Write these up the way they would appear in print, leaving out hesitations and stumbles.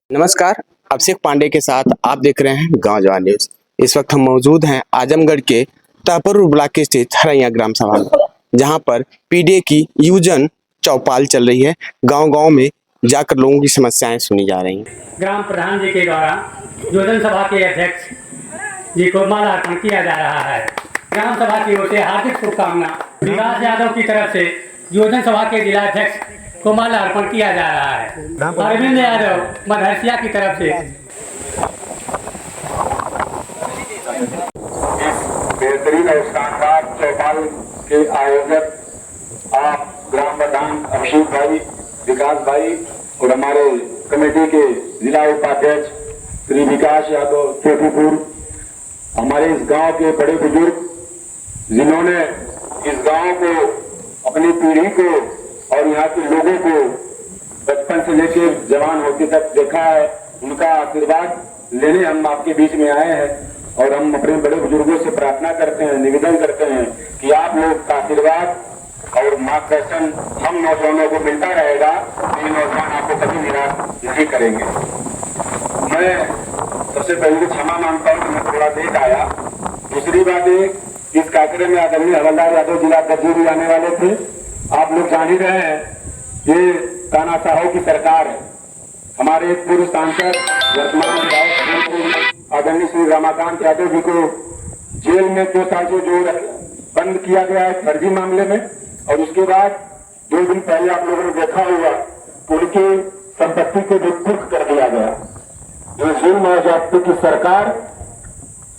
नमस्कार, अभिषेक पांडे के साथ आप देख रहे हैं गांव जवान न्यूज। इस वक्त हम मौजूद हैं आजमगढ़ के तहपुर ब्लॉक के स्थित हरैया ग्राम सभा में, जहां पर पीडीए की युवजन चौपाल चल रही है। गांव-गांव में जाकर लोगों की समस्याएं सुनी जा रही हैं। ग्राम प्रधान जी के द्वारा योजन सभा के अध्यक्ष जी को माला अर्पण किया जा रहा है। ग्राम सभा की ओर से हार्दिक शुभकामना। विकास यादव की तरफ से योजन सभा के जिलाध्यक्ष को माला अर्पण किया जा रहा है। अरविंद यादव मधरसिया की तरफ से बेहतरीन और शानदार चौपाल के आयोजक आप ग्राम प्रधान अभिषेक भाई, विकास भाई और हमारे कमेटी के जिला उपाध्यक्ष श्री विकास यादव चौकीपुर, हमारे इस गांव के बड़े बुजुर्ग जिन्होंने इस गांव को, अपनी पीढ़ी को और यहाँ के लोगों को बचपन से लेकर जवान होते तक देखा है, उनका आशीर्वाद लेने हम आपके बीच में आए हैं। और हम अपने बड़े बुजुर्गों से प्रार्थना करते हैं, निवेदन करते हैं कि आप लोग का आशीर्वाद और मार्गदर्शन हम नौजवानों को मिलता रहेगा, तो ये नौजवान आपको कभी निराश नहीं करेंगे। मैं सबसे पहले क्षमा मांगता हूँ कि मैं थोड़ा लेट आया। दूसरी बात एक, इस कार्यक्रम में आदरणीय हवलदार यादव जिला अध्यक्ष भी आने वाले थे। आप लोग जान ही रहे हैं, ये कान्हा साहू की सरकार है। हमारे पूर्व सांसद वर्तमान विधायक आदरणीय श्री रमाकांत यादव जी को जेल में 2 साल से जो बंद किया गया है फर्जी मामले में, और उसके बाद 2 दिन पहले आप लोगों ने देखा होगा उनकी संपत्ति को भी कुर्क कर दिया गया। जो जुल्म और ज्यादती की सरकार,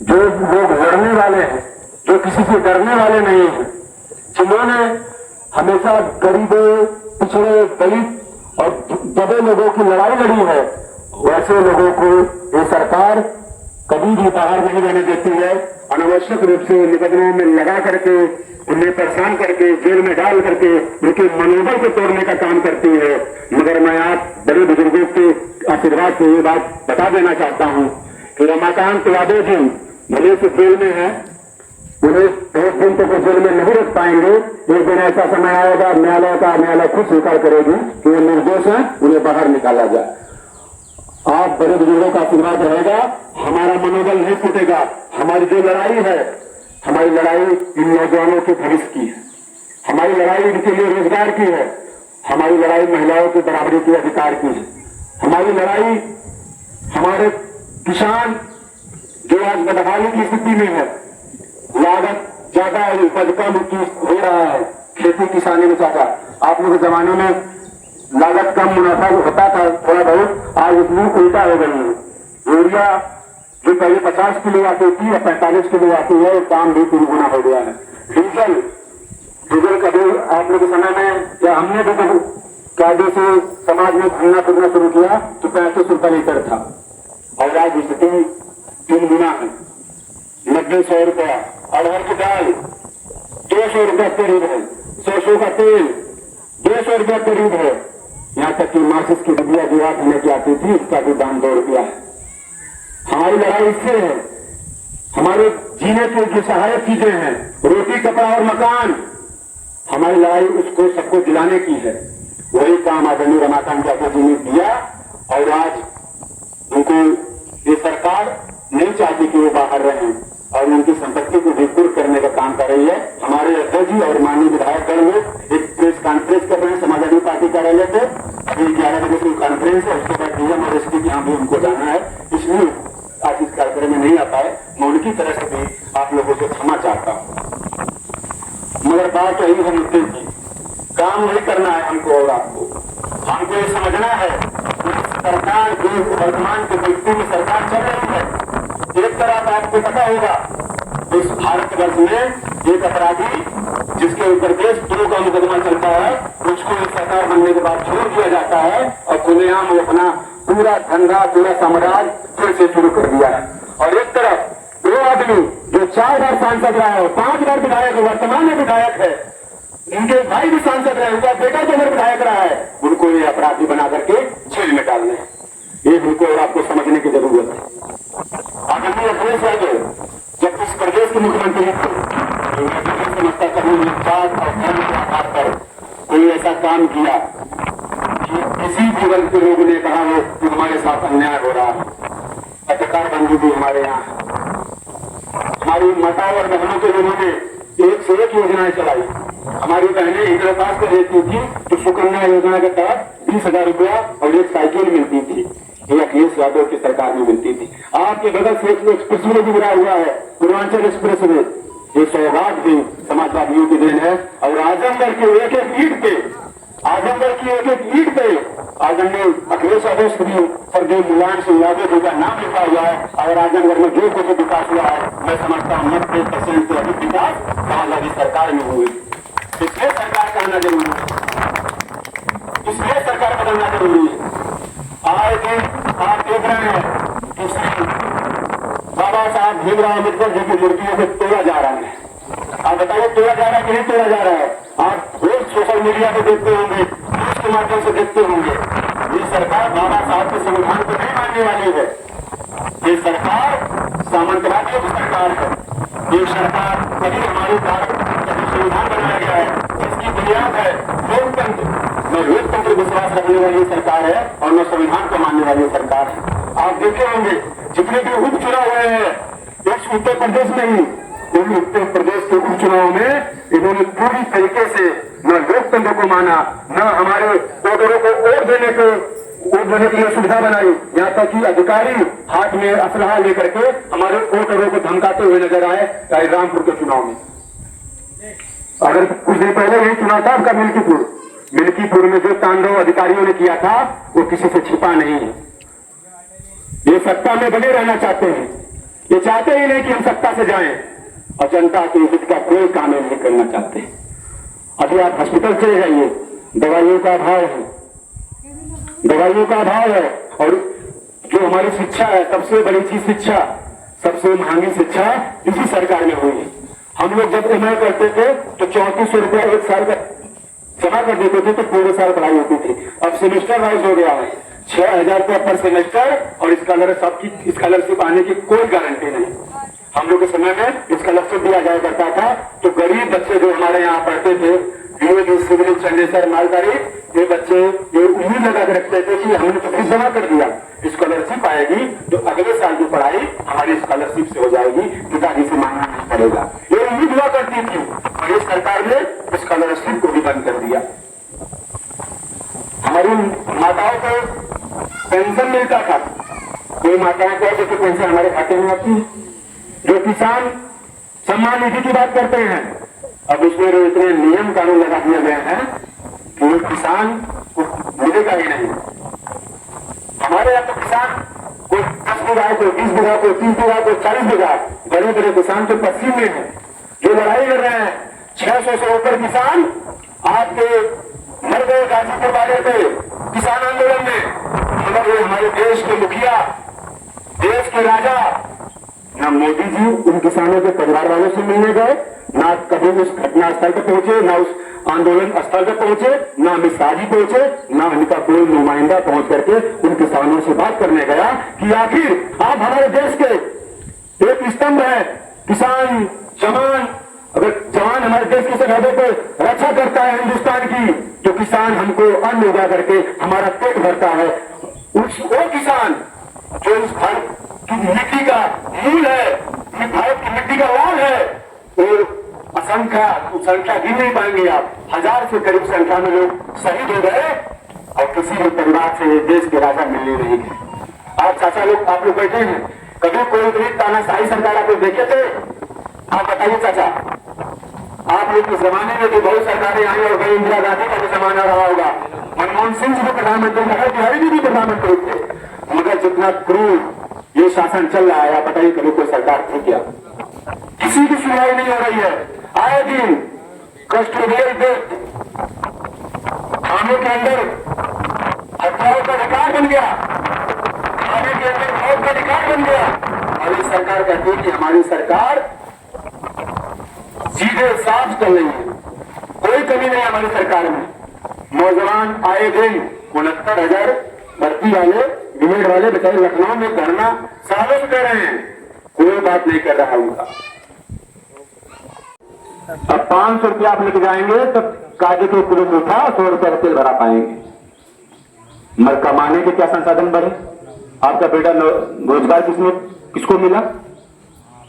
जो लोग लड़ने वाले हैं, जो किसी से डरने वाले नहीं है, जिन्होंने हमेशा गरीबों, पिछड़े, दलित और दबे लोगों की लड़ाई लड़ी है, वैसे लोगों को ये सरकार कभी भी बाहर नहीं रहने देती है। अनावश्यक रूप से निबंधनों में लगा करके, उन्हें परेशान करके, जेल में डाल करके उनके मनोबल को तोड़ने का काम करती है। मगर मैं आप बड़े बुजुर्गों के आशीर्वाद से ये बात बता देना चाहता हूँ कि रमाकांत यादव जी भले से जेल में है, उन्हें 1 दिन तक जेल में नहीं रख पाएंगे। एक दिन ऐसा समय आएगा, न्यायालय खुद स्वीकार करेगी कि ये निर्दोष है, उन्हें बाहर निकाला जाए। आप बड़े बुजुर्गों का आशीर्वाद रहेगा, हमारा मनोबल नहीं टूटेगा। हमारी जो लड़ाई है, हमारी लड़ाई इन नौजवानों के भविष्य की है, हमारी लड़ाई इनके लिए रोजगार की है, हमारी लड़ाई महिलाओं के बराबरी के अधिकार की है, हमारी लड़ाई हमारे किसान जो आज बदहाली की स्थिति में है, लागत ज्यादा है, उपज कम हो रहा है, खेती किसानी में ज्यादा। आप लोग के जमाने में लागत कम मुनाफा होता था थोड़ा बहुत, आज इतनी उल्टा हो गई है। यूरिया जो पहले 50 किलो आती थी या 45 किलो आती है, दाम भी 3 गुना हो गया है। डीजल कभी आप लोग के समय में, या हमने भी कायदे से समाज में घूमना फिरना शुरू किया तो 35 रुपए लीटर था, और आज स्थिति 3 गुना है, 90-100 रुपया। अरहर की दाल 200 रुपया करीब है, 100 का तेल 200 रुपया करीब है। यहाँ तक कि माचिस की डिबिया जो आज लेके आती थी, उसका भी दाम 2 रुपया है। हमारी लड़ाई इससे है, हमारे जीने के जो सहायक चीजें हैं, रोटी, कपड़ा और मकान, हमारी लड़ाई उसको सबको दिलाने की है। वही काम आदरणीय रमाकांत यादव जी ने किया, और आज उनको ये सरकार नहीं चाहती कि वो बाहर रहें और उनकी संपत्ति को विकृत करने का काम कर रही है। हमारे अध्यक्ष जी और माननीय विधायकगण में एक प्रेस कॉन्फ्रेंस कर रहे हैं समाजवादी पार्टी कार्यालय पे। अभी 11 बजे की कॉन्फ्रेंस है, उसके बाद डीएम और एसपी की यहाँ भी उनको जाना है, इसलिए आज इस कार्यक्रम में नहीं आ पाए। मैं उनकी तरफ से भी आप लोगों से क्षमा चाहता हूँ। मगर बात यही है मुद्दे की, काम नहीं करना है हमको और हमको ये समझना है कि सरकार जो वर्तमान के व्यक्ति में सरकार चल रही है, एक तरफ आपको पता होगा इस भारतवर्ष में एक अपराधी जिसके ऊपर देशद्रोह का मुकदमा चलता है, उसको इस सरकार बनने के बाद छोड़ दिया जाता है, और खुलेआम वो अपना पूरा धंधा, पूरा साम्राज्य फिर से शुरू कर दिया है। और एक तरफ वो आदमी जो 4 बार सांसद रहा है, 5 बार विधायक है, वर्तमान में विधायक है, उनके भाई भी सांसद रहे, उनका बेटा जो विधायक रहा है, उनको ये अपराधी बना करके जेल में डालने हैं। ये उनको और आपको समझने की जरूरत है। आदरणीय अखिलेश यादव जब इस प्रदेश के मुख्यमंत्री थे, समझता कभी जात और धर्म के आधार पर कोई ऐसा काम किया कि किसी भी वर्ग के लोगों ने कहा हो कि हमारे साथ अन्याय हो रहा है। पत्रकार बंधु भी हमारे यहाँ हमारी माताओं और बहनों के लोगों ने एक से एक योजनाएं चलाई। हमारी बहनें इंदिरा आवास को लेती थी तो सुकन्या योजना के तहत 20,000 रुपया और एक साइकिल मिलती थी। ये अखिलेश यादव की सरकार में मिलती थी। आपके बगल से एक एक्सप्रेस वे भी गिरा हुआ है, पूर्वांचल एक्सप्रेस वे। ये सौगात भी समाजवादियों की देन है। और आजमगढ़ के एक एक ईंट पे, आजमगढ़ की एक एक ईंट पे आजमगढ़ अखिलेश यादव श्री सरदेव मुलायम सिंह यादव जी का नाम लिखा हुआ है। और आजमगढ़ में जो कुछ विकास हुआ है, मैं समझता हूँ 90% से अधिक विकास समाजवादी सरकार में हुई। इसलिए सरकार कहना जरूरी है, इसलिए सरकार बदलना जरूरी है। आए दिन आप देख रहे हैं कि श्री बाबा साहब भीमराव अम्बेडकर जी की मूर्तियों को तोड़ा जा रहा है। आप बताइए तोड़ा जा रहा है कि नहीं तोड़ा जा रहा है? आप रोज सोशल मीडिया पे देखते होंगे, न्यूज के माध्यम से देखते होंगे। ये सरकार बाबा साहब के संविधान को नहीं मानने वाली है। ये सरकार सामंतवादियों की सरकार है। ये सरकार कभी हमारे भारत का संविधान बनाया गया है जिसकी बुनियाद है लोकतंत्र। न लोकतंत्र विश्वास रखने वाली सरकार है और न संविधान को मानने वाली सरकार है। आप देखे होंगे जितने भी उपचुनाव हुए हैं इस उत्तर प्रदेश में ही, उत्तर प्रदेश के उपचुनाव में इन्होंने पूरी तरीके से न लोकतंत्र को माना, न हमारे वोटरों को वोट देने के लिए सुविधा बनाई। यहाँ तक कि अधिकारी हाथ में असलहा लेकर के हमारे वोटरों को धमकाते हुए नजर आए रायरामपुर के चुनाव में। अगर कुछ दिन पहले यही चुनाव था आपका मिल्कीपुर में जो तांडव अधिकारियों ने किया था वो किसी से छिपा नहीं है। ये सत्ता में बने रहना चाहते हैं, ये चाहते ही नहीं कि हम सत्ता से जाएं और जनता के हित का कोई काम नहीं करना चाहते। अभी आप हॉस्पिटल चले जाइए, दवाइयों का अभाव है, दवाइयों का अभाव है। और जो हमारी शिक्षा है, सबसे बड़ी चीज शिक्षा, सबसे महंगी शिक्षा इसी सरकार में हुई है। हम लोग जब एमए करते थे तो 3400 रुपया एक साल का जमा कर देते थे तो पूरे साल पढ़ाई होती थी। अब सेमेस्टर वाइज हो गया है, 6,000 रुपया पर सेमेस्टर और स्कॉलरशिप आने की कोई गारंटी नहीं। हम लोग के समय में स्कॉलरशिप दिया जाया करता था तो गरीब बच्चे जो हमारे यहाँ पढ़ते थे, सिविल चंडेसर मालदारी, ये बच्चे ये उम्मीद लगा के रखते थे कि हमने तो फीस जमा कर दिया, स्कॉलरशिप आएगी तो अगले साल की पढ़ाई हमारी स्कॉलरशिप से हो जाएगी, पिताजी से मांगना नहीं पड़ेगा। ये उम्मीद हुआ करती थी और इस सरकार ने स्कॉलरशिप को भी बंद कर दिया। हमारी माताओं को पेंशन मिलता था, कोई माताएं कहते थे पेंशन हमारे खाते में आती है। जो किसान सम्मान निधि की बात करते हैं, अब उसमें इतने नियम कानून लगा दिए गए हैं कि वो किसान को मिलेगा ही नहीं। हमारे यहाँ तो किसान कोई 10 बीघा, कोई 20 बीघा, कोई 30 बीघा, कोई 40 बीघा, बड़े बड़े किसान तो पश्चिम में है जो लड़ाई कर रहे हैं। 600 से ऊपर किसान आपके मर गए गाजीपुर वाले पे किसान आंदोलन में। मगर ये हमारे देश के मुखिया, देश के राजा, ना मोदी जी उन किसानों के परिवार वालों से मिलने गए, ना कभी उस घटना स्थल पर पहुंचे, ना उस आंदोलन स्थल पर पहुंचे, ना अमित शाह जी पहुंचे, ना उनका कोई नुमाइंदा पहुंच करके उन किसानों से बात करने गया कि आखिर आप हमारे देश के एक स्तंभ है, किसान जवान। अगर जवान हमारे देश की सरहदों पर रक्षा करता है हिंदुस्तान की, तो किसान हमको अन्न उगा करके हमारा पेट भरता है। वो किसान जो इस भारत की मिट्टी का मूल है, भारत की मिट्टी का लाल है, और संख्या गिन नहीं पाएंगे आप। 1000 से करीब संख्या में लोग शहीद हो गए और किसी भी परिवार से देश के राजा मिलने नहीं गए। आप चाचा लोग, आप लोग बैठे हैं, कभी कोई भी तानाशाही सरकार आप लोग देखे थे? आप बताइए चाचा, आप लोग इस जमाने में भी बहुत सरकारें आई और भाई इंदिरा गांधी का भी जमाना रहा होगा, मनमोहन सिंह जी भी प्रधानमंत्री, अटल बिहारी जी भी प्रधानमंत्री थे। मगर जितना क्रूर ये शासन चल रहा है, आप बताइए कभी कोई सरकार थी क्या? किसी की सुनवाई नहीं हो रही है। आए दिन कस्टोडियल डेथ थाने के अंदर हत्याओं का रिकॉर्ड बन गया, थाने के अंदर मौत का रिकॉर्ड बन गया। और ये सरकार कहती है कि हमारी सरकार सीधे साफ चल रही है, कोई कमी नहीं हमारी सरकार में। नौजवान आए दिन 69,000 भर्ती वाले, बीएड वाले बेचारे लखनऊ में धरना सालों से कर रहे हैं, कोई बात नहीं कर रहा उनका। अब 500 रुपया आप लेके जाएंगे तो काजे के किलो मीठा 100 रुपया तेल भरा पाएंगे। मगर कमाने के क्या संसाधन बढ़े? आपका बेटा रोजगार किसको मिला?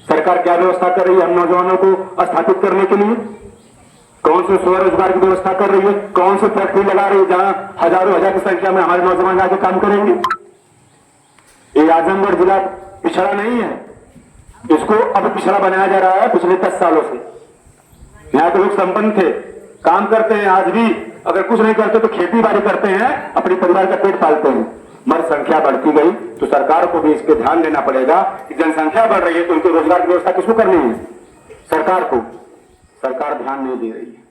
सरकार क्या व्यवस्था कर रही है हम नौजवानों को स्थापित करने के लिए? कौन से स्वरोजगार की व्यवस्था कर रही है? कौन से फैक्ट्री लगा रही है जहां हजारों हजार की संख्या में हमारे नौजवान जाके काम करेंगे? ये आजमगढ़ जिला पिछड़ा नहीं है, इसको अब पिछड़ा बनाया जा रहा है पिछले 10 सालों से। यहाँ के लोग संपन्न थे, काम करते हैं, आज भी अगर कुछ नहीं करते तो खेती बाड़ी करते हैं, अपने परिवार का पेट पालते हैं। मगर संख्या बढ़ती गई तो सरकार को भी इस पे ध्यान देना पड़ेगा कि जनसंख्या बढ़ रही है तो उनके रोजगार की व्यवस्था किसको करनी है? सरकार को। सरकार ध्यान नहीं दे रही है।